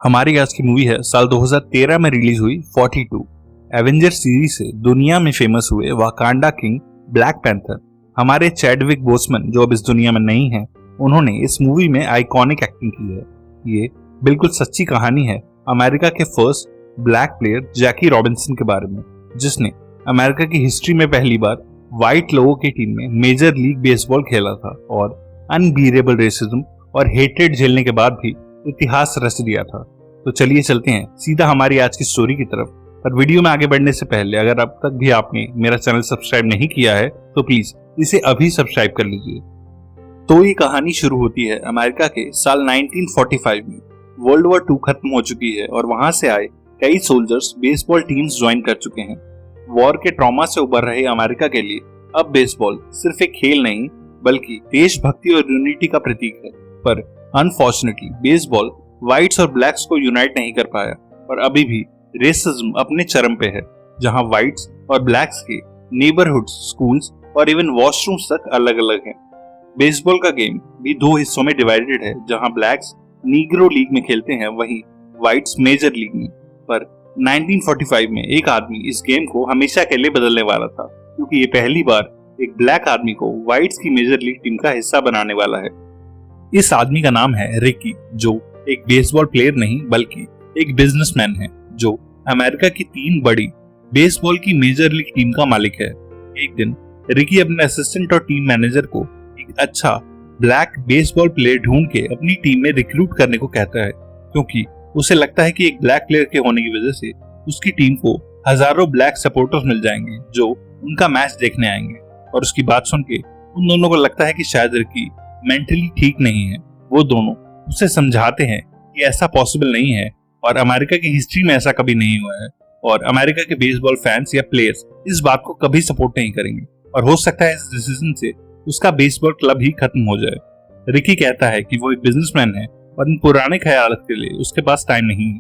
हमारी आज की मूवी है साल 2013 में रिलीज हुई 42। एवेंजर सीरीज से दुनिया में फेमस हुए वाकांडा किंग ब्लैक पैंथर हमारे चैडविक बोसमैन जो अब इस दुनिया में नहीं है, उन्होंने इस मूवी में आइकॉनिक एक्टिंग की है। ये बिल्कुल सच्ची कहानी है अमेरिका के फर्स्ट ब्लैक प्लेयर जैकी रॉबिन्सन के बारे में, जिसने अमेरिका की हिस्ट्री में पहली बार व्हाइट लोगों की टीम में मेजर लीग बेसबॉल खेला था और अनबीरेबल रेसिज्म और हेट्रेड झेलने के बाद भी इतिहास रच दिया था। तो चलिए चलते हैं सीधा हमारी आज की स्टोरी की तरफ। पर वीडियो में आगे बढ़ने से पहले अगर अब तक भी आपने मेरा चैनल सब्सक्राइब नहीं किया है तो प्लीज इसे अभी सब्सक्राइब कर लीजिए। तो ये कहानी शुरू होती है अमेरिका के साल 1945 में। वर्ल्ड वॉर 2 खत्म हो चुकी है और वहां से आए कई सोल्जर्स बेसबॉल टीम्स ज्वाइन कर चुके हैं। वॉर के ट्रॉमा से उबर रहे अमेरिका के लिए अब बेसबॉल सिर्फ एक खेल नहीं बल्कि देशभक्ति और यूनिटी का प्रतीक है। पर अनफॉर्चुनेटली बेसबॉल व्हाइट्स और ब्लैक्स को यूनाइट नहीं कर पाया और अभी भी रेसिज्म अपने चरम पे है, जहां व्हाइट्स और ब्लैक्स के नेबरहुड्स, स्कूल्स और इवन वॉशरूम्स तक अलग अलग हैं। बेसबॉल का गेम भी दो हिस्सों में डिवाइडेड है, जहां ब्लैक्स नीग्रो लीग में खेलते हैं वहीं व्हाइट्स मेजर लीग में। पर 1945 में एक आदमी इस गेम को हमेशा के लिए बदलने वाला था, क्योंकि ये पहली बार एक ब्लैक आदमी को व्हाइट्स की मेजर लीग टीम का हिस्सा बनाने वाला है। इस आदमी का नाम है रिकी, जो एक बेसबॉल प्लेयर नहीं बल्कि एक बिजनेसमैन है जो अमेरिका की 3 बड़ी बेसबॉल की मेजर लीग टीम का मालिक है। एक दिन रिकी अपने असिस्टेंट और टीम मैनेजर को एक अच्छा ब्लैक बेसबॉल प्लेयर ढूंढ के अपनी टीम में रिक्रूट करने को कहता है, क्योंकि उसे लगता है कि एक ब्लैक प्लेयर के होने की वजह से उसकी टीम को हजारों ब्लैक सपोर्टर्स मिल जाएंगे जो उनका मैच देखने आएंगे। और उसकी बात सुन के उन दोनों को लगता है कि शायद रिकी मेंटली ठीक नहीं है। वो दोनों उसे समझाते हैं कि ऐसा पॉसिबल नहीं है और अमेरिका की हिस्ट्री में ऐसा कभी नहीं हुआ है और अमेरिका के बेसबॉल फैंस या प्लेयर्स इस बात को कभी सपोर्ट नहीं करेंगे और हो सकता है इस डिसीजन से उसका बेसबॉल क्लब ही खत्म हो जाए। रिकी कहता है कि वो एक बिजनेसमैन है और इन पुराने ख्यालात के लिए उसके पास टाइम नहीं है।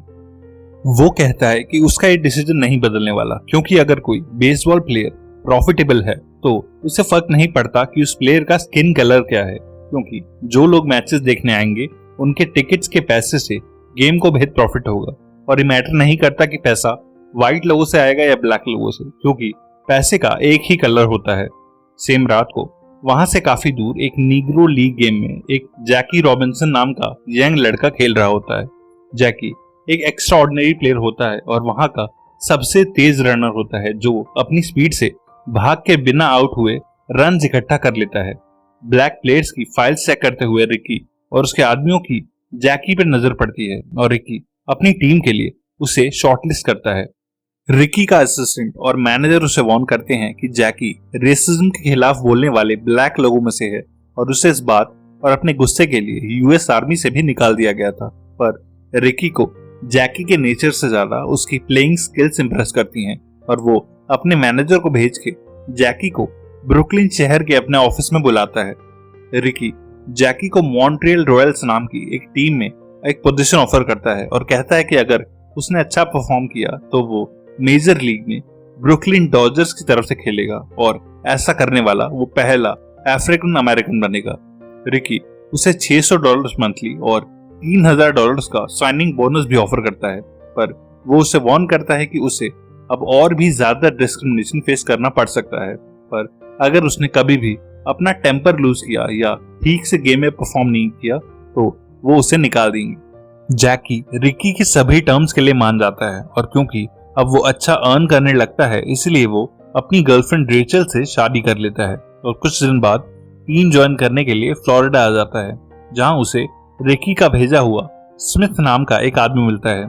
वो कहता है कि उसका ये डिसीजन नहीं बदलने वाला, क्योंकि अगर कोई बेसबॉल प्लेयर प्रॉफिटेबल है तो उसे फर्क नहीं पड़ता कि उस प्लेयर का स्किन कलर क्या है, क्योंकि जो लोग मैचेस देखने आएंगे उनके टिकट्स के पैसे से गेम को बेहद प्रॉफिट होगा। और ये मैटर नहीं करता कि पैसा व्हाइट लोगों से आएगा या ब्लैक लोगों से, क्योंकि पैसे का एक ही कलर होता है। सेम रात को वहां से काफी दूर एक नीग्रो लीग गेम में एक जैकी रॉबिन्सन नाम का यंग लड़का खेल रहा होता है। जैकी एक एक्स्ट्रा ऑर्डिनरी प्लेयर होता है और वहां का सबसे तेज रनर होता है, जो अपनी स्पीड से भाग के बिना आउट हुए रन इकट्ठा कर लेता है। ब्लैक प्लेयर्स की फाइल चेक करते हुए रिकी और उसके आदमियों की जैकी पर नजर पड़ती है और रिकी अपनी टीम के लिए उसे शॉर्टलिस्ट करता है। रिकी का असिस्टेंट और मैनेजर उसे वार्न करते हैं कि जैकी रेसिज्म के खिलाफ बोलने वाले ब्लैक लोगों में से है और उसे इस बात और अपने गुस्से के लिए यूएस आर्मी से भी निकाल दिया गया था। पर रिकी को जैकी के नेचर से ज्यादा उसकी प्लेइंग स्किल्स इंप्रेस करती हैं और वो अपने मैनेजर को भेज के जैकी को ब्रुकलिन शहर के अपने ऑफिस में बुलाता है। रिकी जैकी को मॉन्ट्रियल रॉयल्स नाम की एक टीम में एक पोजीशन ऑफर करता है और कहता है कि अगर उसने अच्छा परफॉर्म किया तो वो मेजर लीग में ब्रुकलिन डॉजर्स की तरफ से खेलेगा और ऐसा करने वाला वो पहला अफ्रीकन अमेरिकन बनेगा। रिकी उसे $600 मंथली और $3000 का साइनिंग बोनस भी ऑफर करता है, पर वो उसे वार्न करता है कि उसे अब और भी ज्यादा डिस्क्रिमिनेशन फेस करना पड़ सकता है। पर अगर उसने कभी भी अपना टेम्पर लूज किया या ठीक से गेम में परफॉर्म नहीं किया तो वो उसे निकाल देंगे। जैकी रिकी की सभी टर्म्स के लिए मान जाता है और क्योंकि अब वो अच्छा अर्न करने लगता है इसलिए वो अपनी गर्लफ्रेंड रेचल से शादी कर लेता है और कुछ दिन बाद टीम ज्वाइन करने के लिए फ्लोरिडा आ जाता है, जहां उसे रिकी का भेजा हुआ स्मिथ नाम का एक आदमी मिलता है।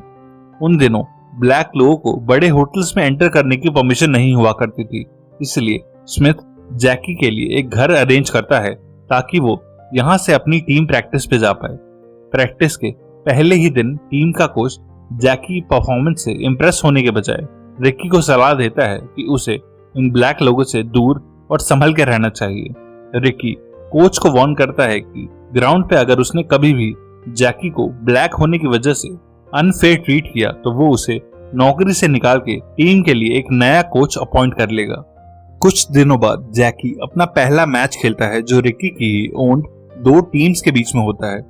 उन दिनों ब्लैक लोगों को बड़े होटल्स में एंटर करने की परमिशन नहीं हुआ करती थी, इसलिए स्मिथ जैकी के लिए एक घर अरेंज करता है ताकि वो यहाँ से अपनी टीम प्रैक्टिस पे जा पाए। प्रैक्टिस के पहले ही दिन टीम का कोच जैकी परफॉर्मेंस से इम्प्रेस होने के बजाय रिकी को सलाह देता है कि उसे इन ब्लैक लोगों से दूर और संभल के रहना चाहिए। रिकी कोच को वार्न करता है कि ग्राउंड पे अगर उसने कभी भी जैकी को ब्लैक होने की वजह से अनफेयर ट्रीट किया तो वो उसे नौकरी से निकाल के टीम के लिए एक नया कोच अपॉइंट कर लेगा। कुछ दिनों बाद जैकी अपना पहला मैच खेलता है जो रिकी की ओन्ड 2 टीम्स के बीच में होता है।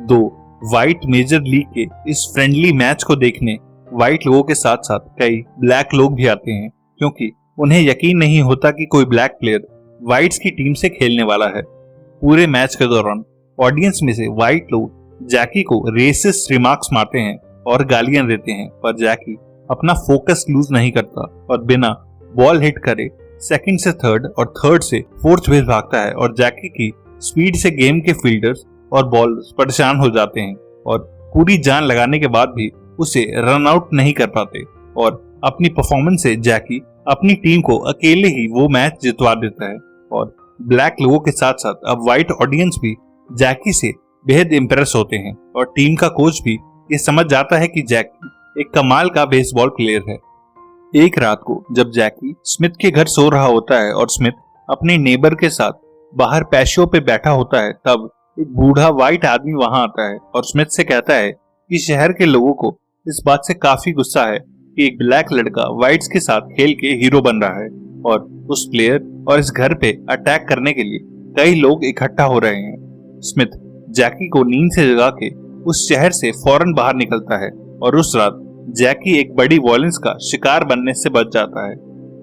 2 व्हाइट मेजर लीग के इस फ्रेंडली मैच को देखने व्हाइट लोगों के साथ साथ कई ब्लैक लोग भी आते हैं, क्योंकि उन्हें यकीन नहीं होता कि कोई ब्लैक प्लेयर व्हाइट्स की टीम से खेलने वाला है। पूरे मैच के दौरान ऑडियंस में से व्हाइट लोग जैकी को रेसिस्ट रिमार्क्स मारते हैं और गालियां देते हैं, पर जैकी अपना फोकस लूज नहीं करता और बिना बॉल हिट करे सेकंड से थर्ड और थर्ड से फोर्थ बेस भागता है। और जैकी की स्पीड से गेम के फील्डर्स और बॉलर्स परेशान हो जाते हैं और पूरी जान लगाने के बाद भी उसे रन आउट नहीं कर पाते। और अपनी परफॉर्मेंस से जैकी अपनी टीम को अकेले ही वो मैच जितवा देता है। और ब्लैक लोगों के साथ साथ अब व्हाइट ऑडियंस भी जैकी से बेहद इंप्रेस होते हैं और टीम का कोच भी ये समझ जाता है कि जैकी एक कमाल का बेसबॉल प्लेयर है। एक रात को जब जैकी स्मिथ के घर सो रहा होता है और स्मिथ अपने नेबर के साथ बाहर पैशियो पे बैठा होता है, तब एक बूढ़ा व्हाइट आदमी वहां आता है और स्मिथ से कहता है कि शहर के लोगों को इस बात से काफी गुस्सा है कि एक ब्लैक लड़का व्हाइट्स के साथ खेल के हीरो बन रहा है और उस प्लेयर और इस घर पे अटैक करने के लिए कई लोग इकट्ठा हो रहे हैं। स्मिथ जैकी को नींद से जगा के उस शहर से फौरन बाहर निकलता है और उस रात जैकी एक बड़ी वॉयलेंस का शिकार बनने से बच जाता है।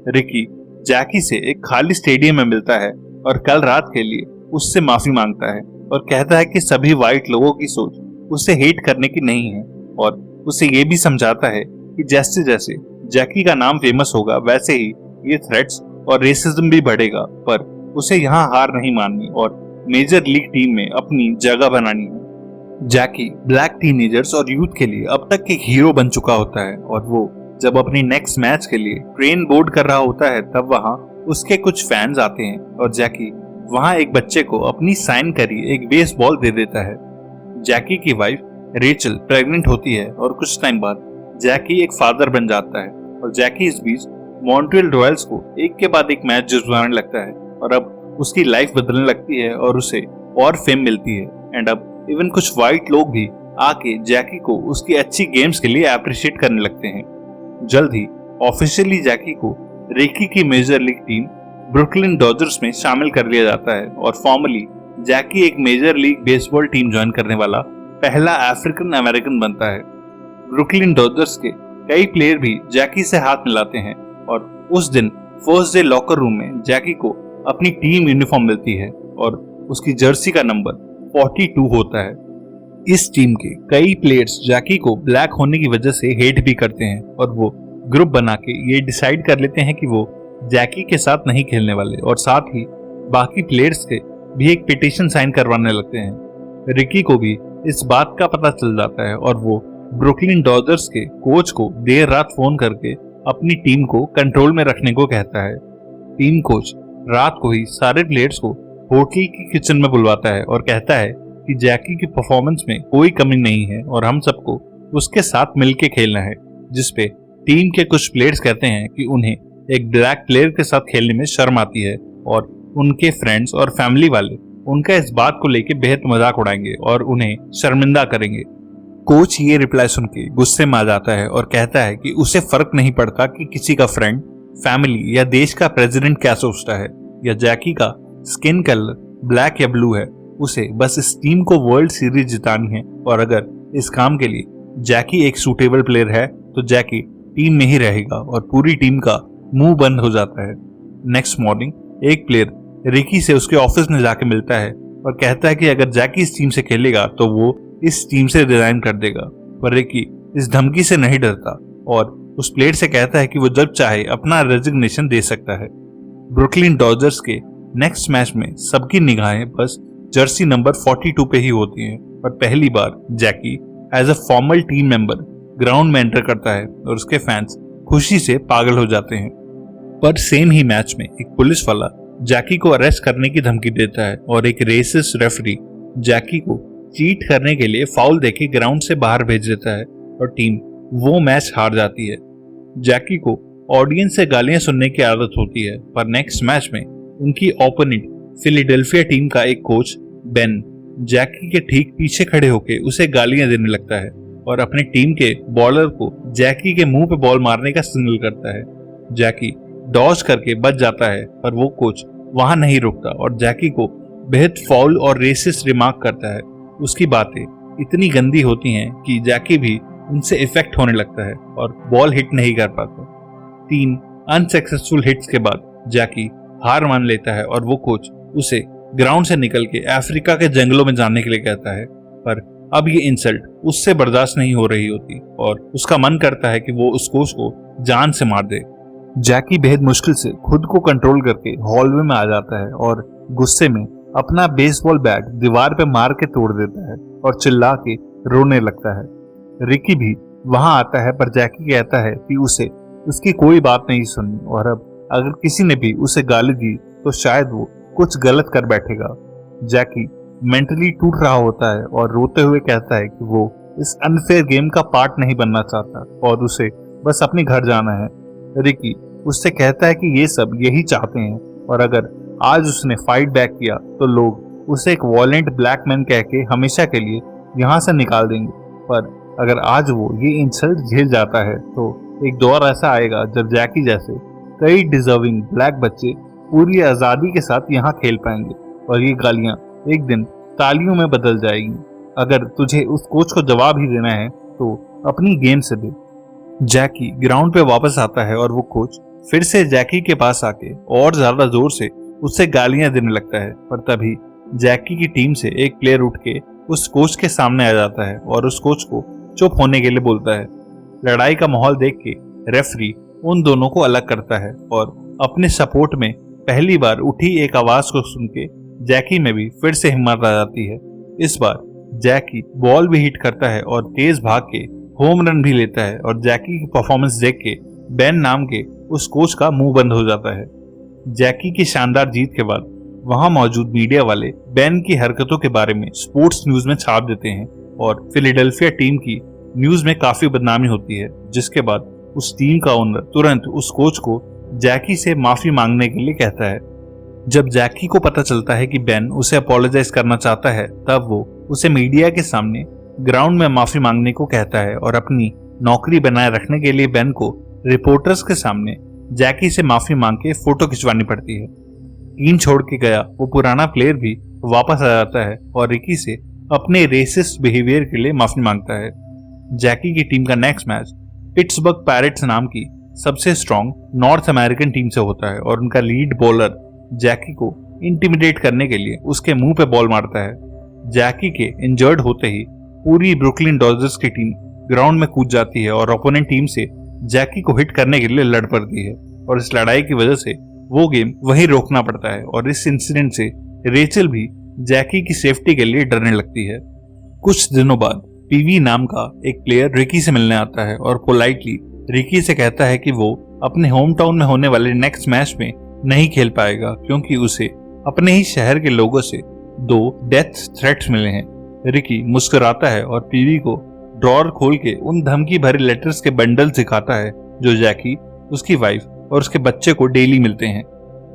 रिकी जैकी से एक खाली स्टेडियम में मिलता है और कल रात के लिए उससे माफी मांगता है और कहता है कि सभी व्हाइट लोगों की सोच उसे हेट करने की नहीं है और उसे ये भी समझाता है कि जैसे जैसे जैकी का नाम फेमस होगा वैसे ही ये थ्रेट्स और रेसिज्म भी बढ़ेगा, पर उसे यहाँ हार नहीं माननी और मेजर लीग टीम में अपनी जगह बनानी है। जैकी ब्लैक टीनेजर्स और यूथ के लिए अब तक एक हीरो बन चुका होता है और वो जब अपनी नेक्स्ट मैच के लिए ट्रेन बोर्ड कर रहा होता है तब वहाँ उसके कुछ फैंस आते हैं और जैकी वहाँ एक बच्चे को अपनी साइन करी एक बेसबॉल दे देता है। जैकी की वाइफ रेचल प्रेग्नेंट होती है और कुछ टाइम बाद जैकी एक फादर बन जाता है और जैकी इस बीच मॉन्ट्रियल रॉयल्स को एक के बाद एक मैच जितवाने लगता है और अब उसकी लाइफ बदलने लगती है और उसे और फेम मिलती है। एंड अब इवन कुछ व्हाइट लोग भी आके जैकी को उसकी अच्छी गेम्स के लिए अप्रिशिएट करने लगते हैं। जल्द ही ऑफिशियली जैकी को रिकी की major league team Brooklyn Dodgers में शामिल कर लिया जाता है और फॉर्मली जैकी एक major league baseball team join करने वाला पहला अफ्रीकन अमेरिकन बनता है। ब्रुकलिन डॉजर्स के कई प्लेयर भी जैकी से हाथ मिलाते हैं और उस दिन फर्स्ट डे लॉकर रूम में जैकी को अपनी टीम यूनिफॉर्म मिलती है और उसकी जर्सी का नंबर 42 होता है। इस टीम के कई प्लेयर्स जैकी को ब्लैक होने की वजह से हेट भी करते हैं और वो ग्रुप बना के ये डिसाइड कर लेते हैं कि वो जैकी के साथ नहीं खेलने वाले और साथ ही बाकी प्लेयर्स के भी एक पिटीशन साइन करवाने लगते हैं। रिकी को भी इस बात का पता चल जाता है और वो ब्रुकलिन डॉजर्स के कोच को देर रात फोन करके अपनी टीम को कंट्रोल में रखने को कहता है। टीम कोच रात को ही सारे प्लेयर्स को होटल की किचन में बुलवाता है और कहता है कि जैकी की परफॉर्मेंस में कोई कमी नहीं है और हम सबको उसके साथ मिलके खेलना है, जिसपे टीम के कुछ प्लेयर्स कहते हैं कि उन्हें एक ब्लैक प्लेयर के साथ खेलने में शर्म आती है और उनके फ्रेंड्स और फैमिली वाले उनका इस बात को लेकर बेहद मजाक उड़ाएंगे और उन्हें शर्मिंदा करेंगे। कोच ये रिप्लाई सुन के गुस्से में आ जाता है और कहता है कि उसे फर्क नहीं पड़ता कि किसी का फ्रेंड, फैमिली या देश का प्रेसिडेंट क्या सोचता है या जैकी का स्किन कलर ब्लैक या ब्लू है, उसे बस इस टीम को वर्ल्ड सीरीज जितानी है और अगर इस काम के लिए जैकी एक सूटेबल प्लेयर है तो जैकी टीम में ही रहेगा और पूरी टीम का मुंह बंद हो जाता है। नेक्स्ट मॉर्निंग एक प्लेयर रिकी से उसके ऑफिस में जाके मिलता है और कहता है कि अगर जैकी इस टीम से खेलेगा तो वो इस टीम से रिजाइन कर देगा, पर रिकी इस धमकी से नहीं डरता और उस प्लेयर से कहता है कि वो जब चाहे अपना रेजिग्नेशन दे सकता है। ब्रुकलिन डॉजर्स के नेक्स्ट मैच में सबकी निगाहें बस जर्सी नंबर 42 पे ही होती हैं और पहली बार Jackie as a formal team member ground में एंटर करता है और उसके फैंस खुशी से पागल हो जाते हैं। पर सेम ही मैच में एक पुलिस वाला जैकी को अरेस्ट करने की धमकी देता है और एक रेसिस्ट रेफरी जैकी को चीट करने के लिए फाउल देके ग्राउंड से बाहर भेज देता है और टीम वो मैच हार जाती है। जैकी को ऑडियंस से गालियां सुनने की आदत होती है, पर नेक्स्ट मैच में उनकी ओपोनेंट फिलाडेल्फिया टीम का एक कोच बेन जैकी के ठीक पीछे खड़े होकर उसे गालियां देने लगता है और अपने टीम के बॉलर को जैकी के मुंह पे बॉल मारने का सिग्नल करता है। जैकी डॉज करके बच जाता है, पर वो कोच वहां नहीं रुकता और जैकी को बेहद फाउल और रेसिस्ट रिमार्क करता है। उसकी बातें इतनी गंदी होती हैं कि जैकी भी उनसे इफेक्ट होने लगता है और बॉल हिट नहीं कर पाता। 3 अनसक्सेसफुल हिट्स के बाद जैकी हार मान लेता है और वो कोच उसे ग्राउंड से निकल के अफ्रीका के जंगलों में जाने के लिए कहता है, पर अब ये इंसल्ट उससे बर्दाश्त नहीं हो रही होती और उसका मन करता है कि वो उस कोच को जान से मार दे। जैकी बेहद मुश्किल से खुद को कंट्रोल करके हॉलवे में आ जाता है और गुस्से में अपना बेसबॉल बैट दीवार पे मार के तोड़ देता है और चिल्ला के रोने लगता है। रिकी भी वहां आता है, पर जैकी कहता है कि उसे उसकी कोई बात नहीं सुननी और अब अगर किसी ने भी उसे गाली दी तो शायद वो कुछ गलत कर बैठेगा। जैकी मेंटली टूट रहा होता है और रोते हुए कहता है कि वो इस अनफेयर गेम का पार्ट नहीं बनना चाहता और उसे बस अपने घर जाना है। रिकी उससे कहता है कि ये सब यही चाहते हैं और अगर आज उसने फाइट बैक किया तो लोग उसे एक वॉयलेंट ब्लैक मैन कह के हमेशा के लिए यहाँ से निकाल देंगे, पर अगर आज वो ये इंसल्ट झेल जाता है तो एक दौर ऐसा आएगा जब जैकी जैसे कई डिजर्विंग ब्लैक बच्चे पूरी आज़ादी के साथ यहाँ खेल पाएंगे और ये गालियाँ एक दिन तालियों में बदल जाएगी। अगर तुझे उस कोच को जवाब ही देना है तो अपनी गेम से दे। जैकी ग्राउंड पे वापस आता है और वो कोच फिर से जैकी के पास आके और ज्यादा जोर से उससे गालियां देने लगता है, पर तभी जैकी की टीम से एक प्लेयर उठ के उस कोच के सामने आ जाता है और उस कोच को चुप होने के लिए बोलता है। लड़ाई का माहौल देख के रेफरी उन दोनों को अलग करता है और अपने सपोर्ट में पहली बार उठी एक आवाज को सुन के जैकी में भी फिर से हिम्मत आ जाती है। इस बार जैकी बॉल भी हिट करता है और तेज भाग के होम रन भी लेता है और जैकी की परफॉर्मेंस देख के बेन नाम के उस कोच का मुंह बंद हो जाता है। जैकी की शानदार जीत के बाद वहां मौजूद मीडिया वाले बेन की हरकतों के बारे में स्पोर्ट्स न्यूज में छाप देते हैं और फिलाडेल्फिया टीम की न्यूज में काफी बदनामी होती है, जिसके बाद उस टीम का ओनर तुरंत उस कोच को जैकी से माफी मांगने के लिए कहता है। जब जैकी को पता चलता है कि बेन उसे अपोलोजाइज करना चाहता है तब वो उसे मीडिया के सामने ग्राउंड में माफी मांगने को कहता है और अपनी नौकरी बनाए रखने के लिए बेन को रिपोर्टर्स के सामने जैकी से माफी मांग के फोटो खिंचवानी पड़ती है। टीम छोड़ के गया वो पुराना प्लेयर भी वापस आ जाता है और रिकी से अपने रेसिस्ट बिहेवियर के लिए माफी मांगता है। जैकी की टीम का नेक्स्ट मैच पिट्सबर्ग पायरेट्स नाम की सबसे स्ट्रॉन्ग नॉर्थ अमेरिकन टीम से होता है और उनका लीड बॉलर जैकी को इंटिमिडेट करने के लिए उसके मुंह पे बॉल मारता है। जैकी के इंजर्ड होते ही पूरी ब्रुकलिन डॉजर्स की टीम ग्राउंड में कूद जाती है और ओपोनेंट टीम से जैकी को हिट करने के लिए लड़ पड़ती है और इस लड़ाई की वजह से वो गेम वहीं रोकना पड़ता है और इस इंसिडेंट से रेचल भी जैकी की सेफ्टी के लिए डरने लगती है। कुछ दिनों बाद पीवी नाम का एक प्लेयर रिकी से मिलने आता है और पोलाइटली रिकी से कहता है कि वो अपने होम टाउन में होने वाले नेक्स्ट मैच में नहीं खेल पाएगा क्योंकि उसे अपने ही शहर के लोगों से 2 डेथ थ्रेट्स मिले हैं। रिकी मुस्कुराता है और पीवी को ड्रॉअर खोल के उन धमकी भरे लेटर्स के बंडल दिखाता है जो जैकी, उसकी वाइफ और उसके बच्चे को डेली मिलते हैं।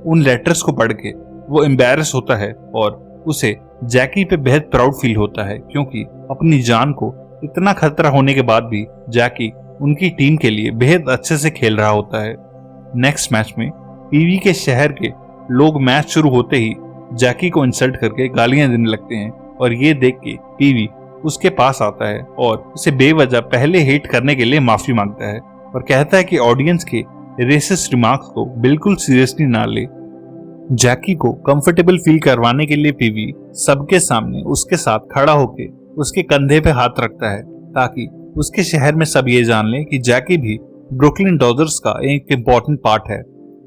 उन लेटर्स को पढ़ के वो एम्बैरस होता है और उसे जैकी पे बेहद प्राउड फील होता है क्योंकि अपनी जान को इतना खतरा होने के बाद भी जैकी उनकी टीम के लिए बेहद अच्छे से खेल रहा होता है। नेक्स्ट मैच में पीवी के शहर के लोग मैच शुरू होते ही जैकी को इंसल्ट करके गालियां देने लगते हैं और ये देख के पीवी उसके पास आता है और उसे बेवजह पहले हेट करने के लिए माफी मांगता है और कहता है कि ऑडियंस के रेसिस्ट रिमार्क्स को बिल्कुल सीरियसली ना ले। जैकी को कंफर्टेबल फील करवाने के लिए पीवी सबके सामने उसके साथ खड़ा होकर उसके कंधे पे हाथ रखता है ताकि उसके शहर में सब ये जान लें कि जैकी भी ब्रुकलिन डॉजर्स का एक इम्पोर्टेंट पार्ट है।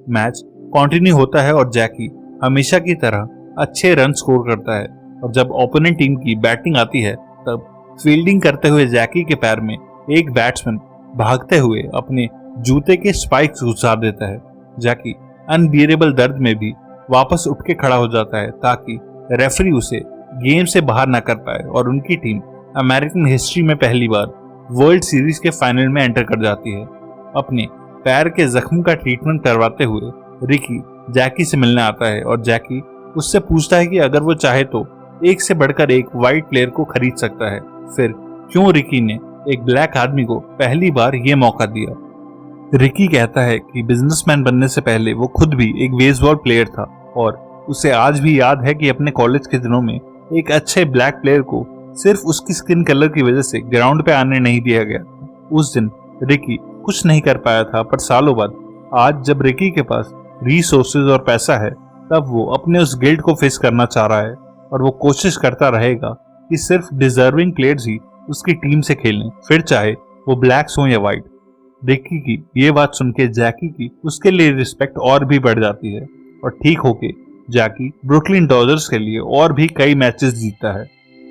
मैच कंटिन्यू होता है और जैकी हमेशा की तरह अच्छे रन स्कोर करता है और जब ओपोनेंट टीम की बैटिंग आती है तब फील्डिंग करते हुए जैकी के पैर में एक बैट्समैन भागते हुए अपने जूते के स्पाइक्स घुसा देता है। जैकी अनबियरेबल दर्द में भी वापस उठ के खड़ा हो जाता है ताकि रेफरी उसे गेम से बाहर न कर पाए और उनकी टीम अमेरिकन हिस्ट्री में पहली बार वर्ल्ड सीरीज के फाइनल में एंटर कर जाती है। अपने पैर के जख्म का ट्रीटमेंट करवाते हुए रिकी जैकी से मिलने आता है और जैकी उससे पूछता है कि अगर वो चाहे तो एक से बढ़कर एक वाइट प्लेयर को खरीद सकता है, फिर क्यों रिकी ने एक ब्लैक आदमी को पहली बार ये मौका दिया। रिकी कहता है कि बिजनेसमैन बनने से पहले वो खुद भी एक बेसबॉल प्लेयर था और उसे आज भी याद है कि अपने कॉलेज के दिनों में एक अच्छे ब्लैक प्लेयर को सिर्फ उसकी स्किन कलर की वजह से ग्राउंड पे आने नहीं दिया गया। उस दिन रिकी कुछ नहीं कर पाया था, पर सालों बाद आज जब रिकी के पास रिसोर्सेज और पैसा है, तब वो अपने उस गिल्ट को फेस करना चाह रहा है और वो कोशिश करता रहेगा कि सिर्फ डिजर्विंग प्लेयर्स ही उसकी टीम से खेलें, फिर चाहे वो ब्लैक्स हो या व्हाइट। रिकी की ये बात सुन के जैकी की उसके लिए रिस्पेक्ट और भी बढ़ जाती है और ठीक होके जैकी ब्रुकलिन डॉजर्स के लिए और भी कई मैचेस जीतता है।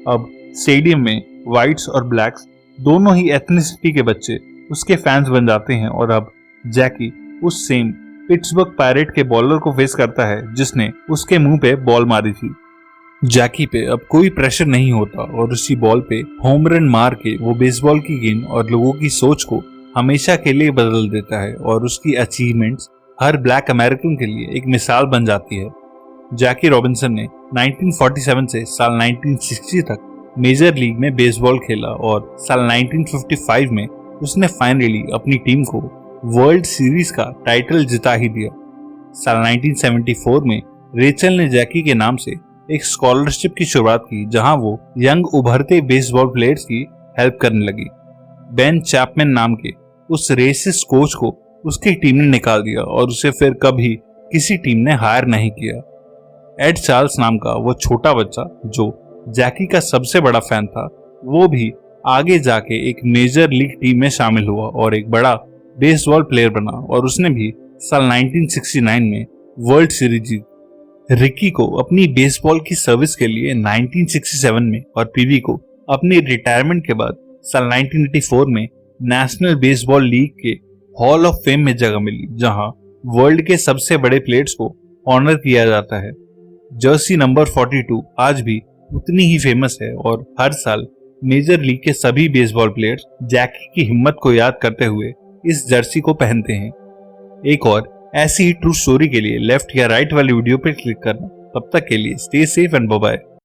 अब स्टेडियम में व्हाइट्स और ब्लैक्स दोनों ही एथनिसिटी के बच्चे उसके फैंस बन जाते हैं और अब जैकी उस सेम पिट्सबर्ग पायरेट के बॉलर को फेस करता है जिसने उसके मुंह पे बॉल मारी थी। जैकी पे अब कोई प्रेशर नहीं होता और उसी बॉल पे होम रन मार के वो बेसबॉल की गेंद और लोगों की सोच को हमेशा के लिए बदल देता है और उसकी अचीवमेंट्स हर ब्लैक अमेरिकन के लिए एक मिसाल बन जाती है। जैकी रॉबिन्सन ने 1947 से साल 1960 तक मेजर लीग में बेसबॉल खेला और साल 1955 में उसने फाइनली अपनी टीम को वर्ल्ड सीरीज का टाइटल जिता ही दिया। साल 1974 में रेचल ने जैकी के नाम से एक स्कॉलरशिप की शुरुआत की, जहां वो यंग उभरते बेसबॉल प्लेयर्स की हेल्प करने लगी। बेन चैपमैन नाम के उस रेसिस्ट कोच को उसकी टीम ने निकाल दिया और उसे फिर कभी किसी टीम ने हायर नहीं किया। एड चार्ल्स नाम का वो छोटा बच्चा जो जैकी का सबसे बड़ा फैन था, वो भी आगे जाके एक मेजर लीग टीम में शामिल हुआ और एक बड़ा बेसबॉल प्लेयर बना और उसने भी साल 1969 में वर्ल्ड सीरीज जीती। रिकी को अपनी बेसबॉल की सर्विस के लिए 1967 में और पीवी को अपनी रिटायरमेंट के बाद साल 1984 में नेशनल बेसबॉल लीग के हॉल ऑफ फेम में जगह मिली, जहां वर्ल्ड के सबसे बड़े प्लेयर्स को ऑनर किया जाता है। जर्सी नंबर 42 आज भी उतनी ही फेमस है और हर साल मेजर लीग के सभी बेसबॉल प्लेयर्स जैकी की हिम्मत को याद करते हुए इस जर्सी को पहनते हैं। एक और ऐसी ही ट्रू स्टोरी के लिए लेफ्ट या राइट वाली वीडियो पर क्लिक करना। तब तक के लिए stay safe and bye bye.